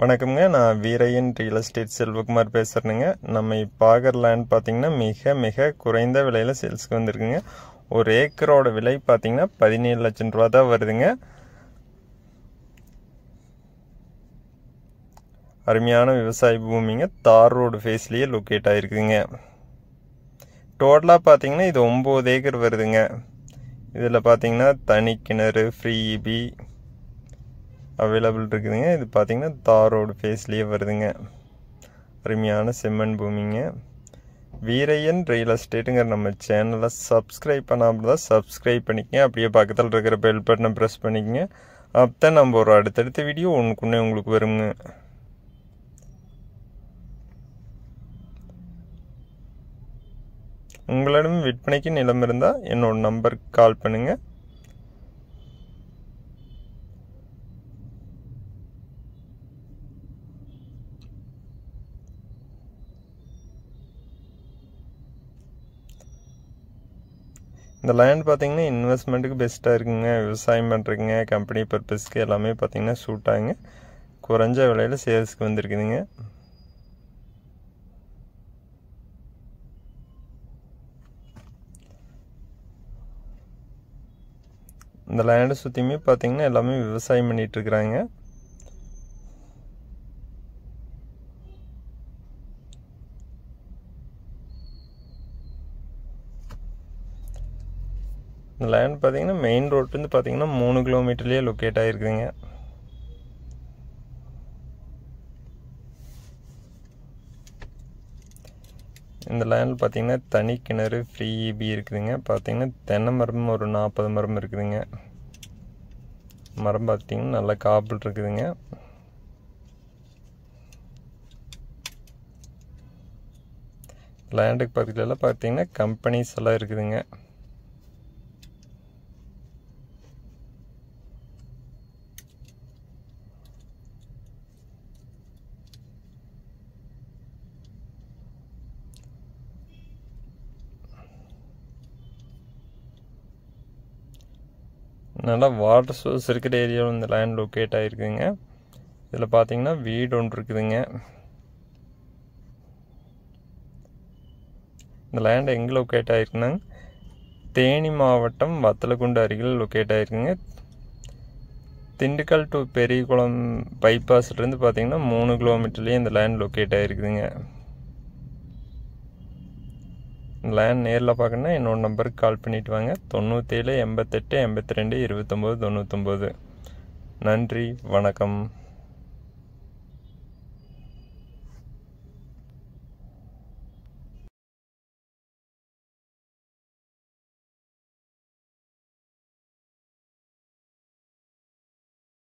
வணக்கம்ங்க. நான் Veeraiyan real estate Selvakumar பேசுகிறேங்க. நம்ம இப்போ பார்க்குற லேண்ட் பார்த்தீங்கன்னா மிக மிக குறைந்த விலையில் சேல்ஸுக்கு வந்திருக்குங்க. ஒரு ஏக்கரோட விலை பார்த்தீங்கன்னா 17 லட்சம் ரூபா தான் வருதுங்க. அருமையான விவசாய பூமிங்க. தார் ரோடு ஃபேஸ்லேயே லொக்கேட் ஆகிருக்குங்க. டோட்டலாக பார்த்தீங்கன்னா இது 9 ஏக்கர் வருதுங்க. இதில் பார்த்தீங்கன்னா தனி கிணறு ஃப்ரீ இபி அவைலபிள் இருக்குதுங்க. இது பார்த்தீங்கன்னா தார் ரோடு ஃபேஸ்லேயே வருதுங்க. அருமையான செம்மண் பூமிங்க. வீரையன் ரியல் எஸ்டேட்டுங்கிற நம்ம சேனலை சப்ஸ்கிரைப் பண்ணாமல் தான் சப்ஸ்கிரைப் பண்ணிக்கங்க. அப்படியே பக்கத்தில் இருக்கிற பெல் பட்டனை ப்ரெஸ் பண்ணிக்கங்க. அப்போ தான் நம்ம ஒரு அடுத்தடுத்த வீடியோ ஒன்றுக்குன்னே உங்களுக்கு வருங்க. உங்களிடம் விற்பனைக்கு நிலம் இருந்தால் என்னோட நம்பருக்கு கால் பண்ணுங்கள். இந்த லேண்ட் பார்த்தீங்கன்னா இன்வெஸ்ட்மெண்ட்டுக்கு பெஸ்ட்டாக இருக்குங்க. விவசாயம் பண்ணுறதுங்க, கம்பெனி பர்பஸ்க்கு எல்லாமே பார்த்தீங்கன்னா சூட் ஆகுங்க. குறைஞ்ச விலையில் சேல்ஸ்க்கு வந்திருக்குதுங்க. இந்த லேண்டை சுற்றியுமே பார்த்தீங்கன்னா எல்லாமே விவசாயம் பண்ணிகிட்ருக்குறாங்க. இந்த லேண்ட் பார்த்தீங்கன்னா மெயின் ரோட்லேருந்து பார்த்தீங்கன்னா 3 கிலோமீட்டர்லேயே லொக்கேட் ஆகிருக்குதுங்க. இந்த லேண்ட் பார்த்தீங்கன்னா தனி கிணறு ஃப்ரீ இபி இருக்குதுங்க. பார்த்தீங்கன்னா தென்னை மரம் ஒரு 40 மரம் இருக்குதுங்க. மரம் பார்த்தீங்கன்னா நல்லா காப்பிள் இருக்குதுங்க. லேண்டுக்கு பக்கத்தில் பார்த்தீங்கன்னா கம்பெனிஸ் எல்லாம் இருக்குதுங்க. நல்லா வாட்டர் சோர்ஸ் இருக்கிற ஏரியாவில் இந்த லேண்ட் லொக்கேட் ஆகிருக்குங்க. இதில் பார்த்தீங்கன்னா வீடு ஒன்று இருக்குதுங்க. இந்த லேண்ட் எங்கே லொக்கேட் ஆகிருக்குன்னா தேனி மாவட்டம் வத்தலக்குண்டு அருகில் லொக்கேட் ஆகிருக்குங்க. திண்டுக்கல் டு பெரியகுளம் பைபாஸ்லேருந்து பார்த்தீங்கன்னா 3 கிலோமீட்டர்லேயே இந்த லேண்ட் லொக்கேட் ஆகிருக்குதுங்க. லேண்ட் நேரில் பார்க்கணுன்னா என்னோட நம்பருக்கு கால் பண்ணிவிட்டு வாங்க. 97 88 82 29 99. நன்றி, வணக்கம்.